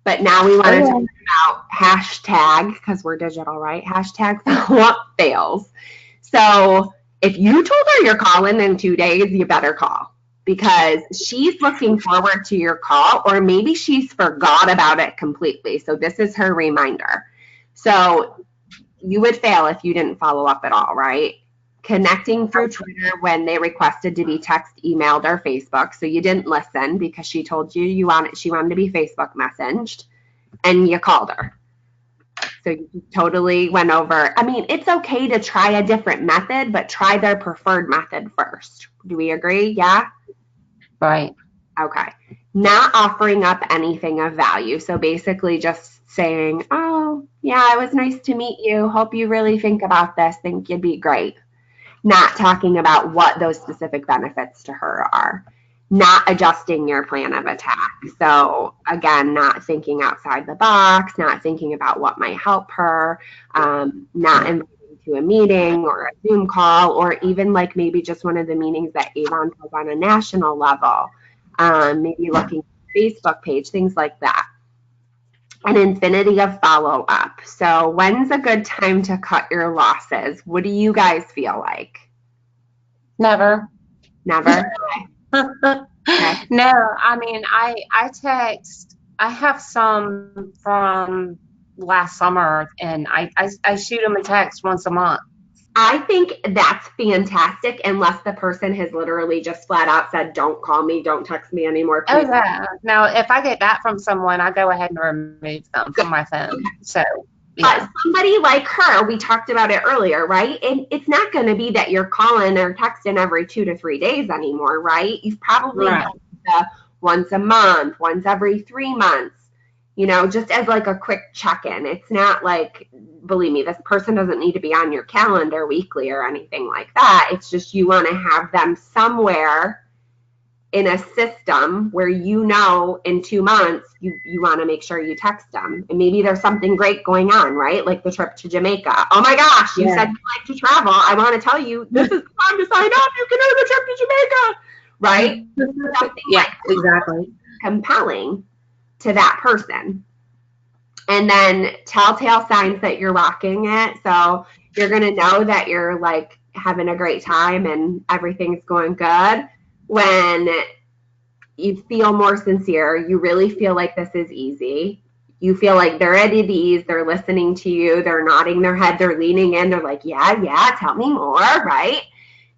But now we want to talk about hashtag, because we're digital, right? Hashtag follow-up fails. So if you told her you're calling in 2 days, you better call, because she's looking forward to your call, or maybe she's forgot about it completely. So this is her reminder. So you would fail if you didn't follow up at all, right? Connecting through Twitter when they requested to be text, emailed, or Facebook. So you didn't listen because she told you she wanted to be Facebook messaged, and you called her. So you totally went over. I mean, it's okay to try a different method, but try their preferred method first. Do we agree? Yeah? Right. Okay. Not offering up anything of value. So basically just saying, oh, yeah, it was nice to meet you. Hope you really think about this. Think you'd be great. Not talking about what those specific benefits to her are. Not adjusting your plan of attack. So again, not thinking outside the box, not thinking about what might help her, not inviting to a meeting or a Zoom call, or even like maybe just one of the meetings that Avon does on a national level. Maybe looking at the Facebook page, things like that. An infinity of follow-up. So when's a good time to cut your losses? What do you guys feel like? Never. Never? Okay. No, I mean, I text. I have some from last summer, and I shoot them a text once a month. I think that's fantastic, unless the person has literally just flat out said, don't call me, don't text me anymore. Oh, Please. yeah. Now, if I get that from someone, I go ahead and remove them from my phone. So, yeah. Somebody like her, we talked about it earlier, right? And it's not going to be that you're calling or texting every 2 to 3 days anymore, right? You've probably done once a month, once every 3 months, just as like a quick check-in. It's not like, believe me, this person doesn't need to be on your calendar weekly or anything like that. It's just you want to have them somewhere in a system where in 2 months you want to make sure you text them, and maybe there's something great going on, right? Like the trip to Jamaica. Oh my gosh, you said you like to travel. I want to tell you, this is the time to sign up. You can do the trip to Jamaica, right? Something Exactly compelling to that person. And then telltale signs that you're rocking it. So you're going to know that you're like having a great time and everything's going good when you feel more sincere. You really feel like this is easy. You feel like they're at ease. They're listening to you. They're nodding their head. They're leaning in. They're like, yeah, tell me more, right?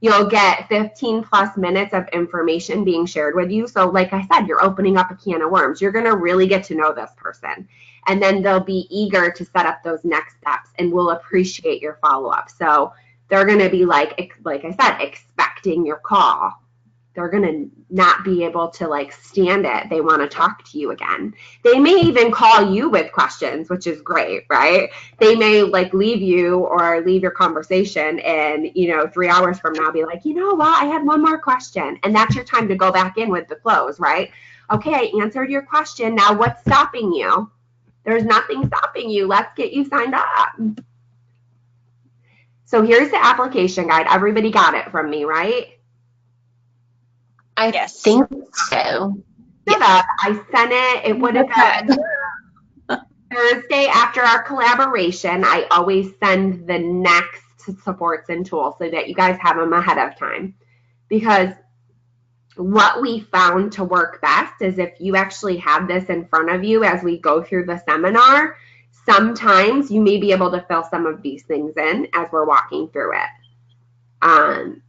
You'll get 15 plus minutes of information being shared with you. So like I said, you're opening up a can of worms. You're going to really get to know this person. And then they'll be eager to set up those next steps and will appreciate your follow-up. So they're going to be like I said, expecting your call. They're going to not be able to stand it. They want to talk to you again. They may even call you with questions, which is great, right? They may leave you or leave your conversation and, 3 hours from now be like, you know what? I had one more question. And that's your time to go back in with the close, right? Okay, I answered your question. Now what's stopping you? There's nothing stopping you. Let's get you signed up. So here's the application guide. Everybody got it from me, right? I Yes. think so. I sent it. It would have been Thursday after our collaboration. I always send the next supports and tools so that you guys have them ahead of time. Because what we found to work best is if you actually have this in front of you as we go through the seminar, sometimes you may be able to fill some of these things in as we're walking through it.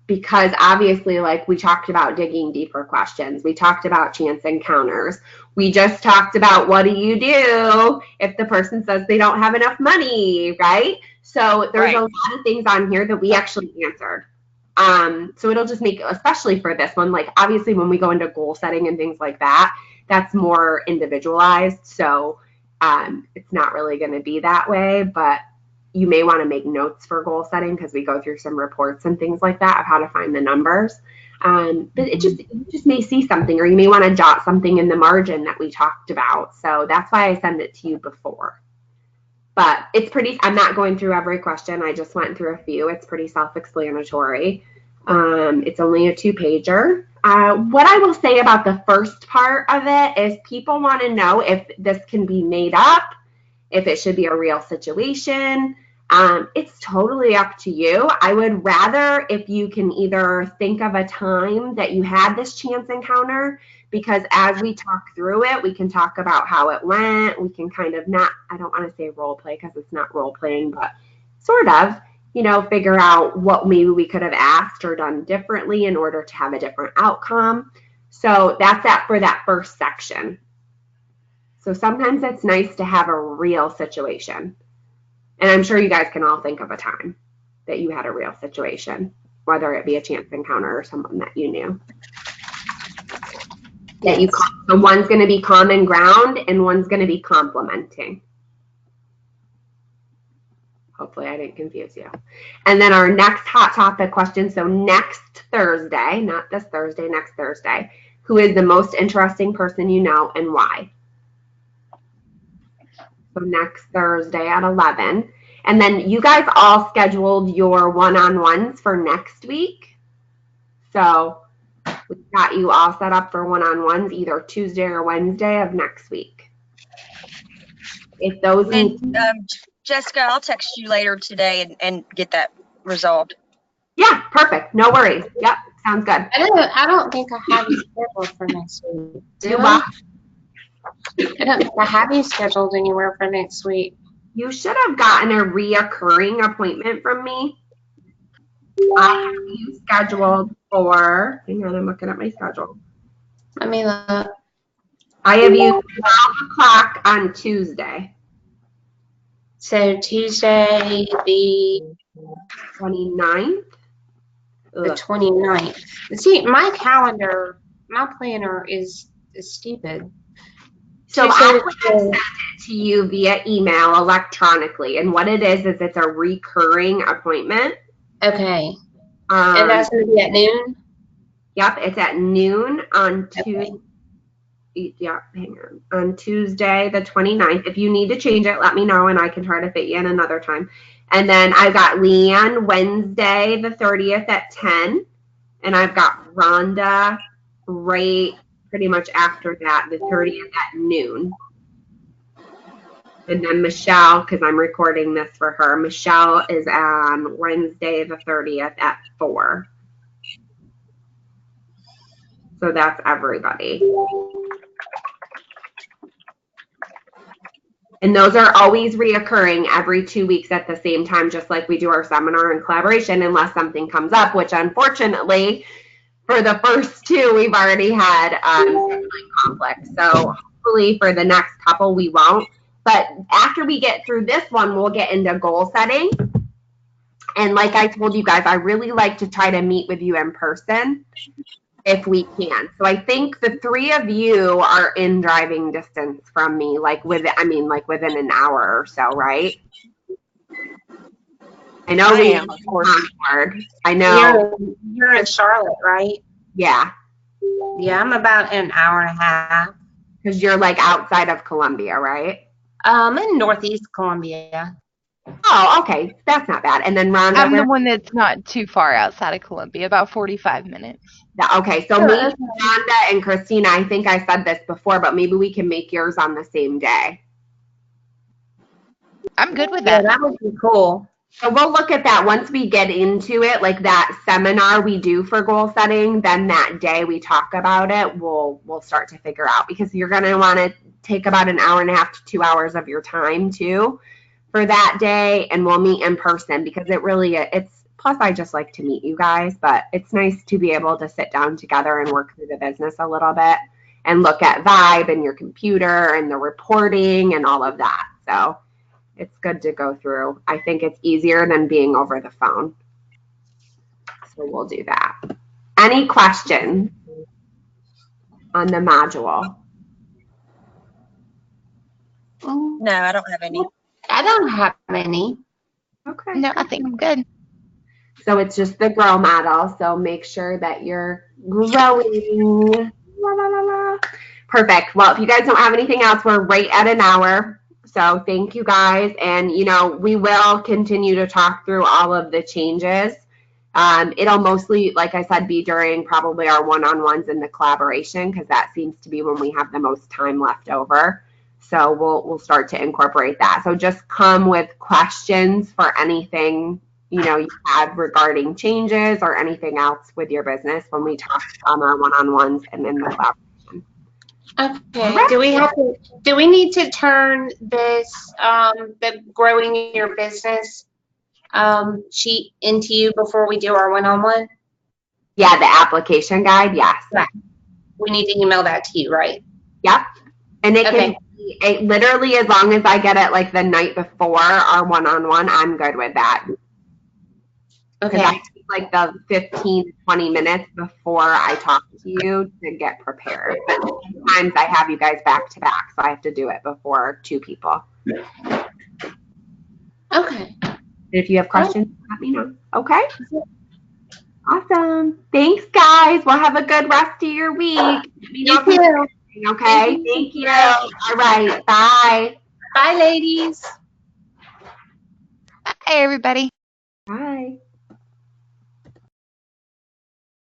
Because obviously, like we talked about digging deeper questions, we talked about chance encounters, we just talked about what do you do if the person says they don't have enough money, right? So there's a lot of things on here that we actually answered. So it'll just make, especially for this one, like obviously when we go into goal setting and things like that, that's more individualized. So it's not really going to be that way, but you may want to make notes for goal setting because we go through some reports and things like that of how to find the numbers. But you just may see something, or you may want to jot something in the margin that we talked about. So that's why I send it to you before. But it's pretty, I'm not going through every question. I just went through a few. It's pretty self-explanatory. It's only a 2-pager. What I will say about the first part of it is people want to know if this can be made up, if it should be a real situation. It's totally up to you. I would rather if you can either think of a time that you had this chance encounter, because as we talk through it, we can talk about how it went. We can kind of not, I don't want to say role play because it's not role playing, but sort of, figure out what maybe we could have asked or done differently in order to have a different outcome. So that's that for that first section. So sometimes it's nice to have a real situation. And I'm sure you guys can all think of a time that you had a real situation, whether it be a chance encounter or someone that you knew. Yes. So one's going to be common ground and one's going to be complimenting. Hopefully I didn't confuse you. And then our next hot topic question. So next Thursday, not this Thursday, next Thursday, who is the most interesting person you know and why? So next Thursday at 11. And then you guys all scheduled your one-on-ones for next week. So we've got you all set up for one-on-ones either Tuesday or Wednesday of next week. If those Jessica, I'll text you later today and get that resolved. Yeah, perfect. No worries. Yep, sounds good. I don't think I have you scheduled for next week. Do I? I don't think I have you scheduled anywhere for next week. You should have gotten a reoccurring appointment from me. I have you scheduled for, hang on, I'm looking at my schedule. Let me look. I have you 12 o'clock on Tuesday. So Tuesday, the 29th? The 29th. See, my calendar, my planner is stupid. So I would have sent it to you via email electronically. And what it is it's a recurring appointment. Okay. And that's going to be at noon? Yep, it's at noon on Tuesday. Yeah, hang on Tuesday, the 29th. If you need to change it, let me know and I can try to fit you in another time. And then I've got Leanne Wednesday, the 30th at 10. And I've got Rhonda right pretty much after that, the 30th at noon. And then Michelle, because I'm recording this for her, Michelle is on Wednesday, the 30th at 4. So that's everybody. And those are always reoccurring every 2 weeks at the same time, just like we do our seminar and collaboration, unless something comes up, which unfortunately, for the first 2, we've already had scheduling conflict. So hopefully for the next couple, we won't. But after we get through this one, we'll get into goal setting. And like I told you guys, I really like to try to meet with you in person if we can. So I think the 3 of you are in driving distance from me, like within an hour or so, right? I know we am, of course. I know you're in Charlotte, right? Yeah. Yeah, I'm about an hour and a half. Because you're like outside of Columbia, right? In Northeast Columbia. Oh, okay. That's not bad. And then Rhonda, I'm the one that's not too far outside of Columbia, about 45 minutes. okay, so Oh, me, okay. Rhonda, and Christina, I think I said this before, but maybe we can make yours on the same day. I'm good with Yeah, that. that would be cool. So we'll look at that once we get into it, like that seminar we do for goal setting, then that day we talk about it, we'll start to figure out, because you're going to want to take about an hour and a half to 2 hours of your time too for that day, and we'll meet in person, because it's plus I just like to meet you guys, but it's nice to be able to sit down together and work through the business a little bit and look at Vibe and your computer and the reporting and all of that. So it's good to go through. I think it's easier than being over the phone. So we'll do that. Any questions on the module? No, I don't have any. I don't have any. Okay. No, I think I'm good. So it's just the grow model. So make sure that you're growing. La, la, la, la. Perfect. Well, if you guys don't have anything else, we're right at an hour. So thank you guys. And, we will continue to talk through all of the changes. It'll mostly, like I said, be during probably our one-on-ones and the collaboration, because that seems to be when we have the most time left over. So we'll start to incorporate that. So just come with questions for anything you have regarding changes or anything else with your business when we talk on our one-on-ones and in the collaboration. Okay. Do we need to turn this the growing your business sheet into you before we do our one-on-one? Yeah, the application guide, yes. Right. We need to email that to you, right? Yep. And it Okay. can be literally, as long as I get it like the night before our one-on-one, I'm good with that. Because I take like the 15 to 20 minutes before I talk to you to get prepared. But sometimes I have you guys back to back, so I have to do it before 2 people. Okay. If you have questions, let me know. Okay? Awesome. Thanks, guys. Well, have a good rest of your week. You too. Okay? Thank you. All right. Bye. Bye, ladies. Hey, everybody. Bye.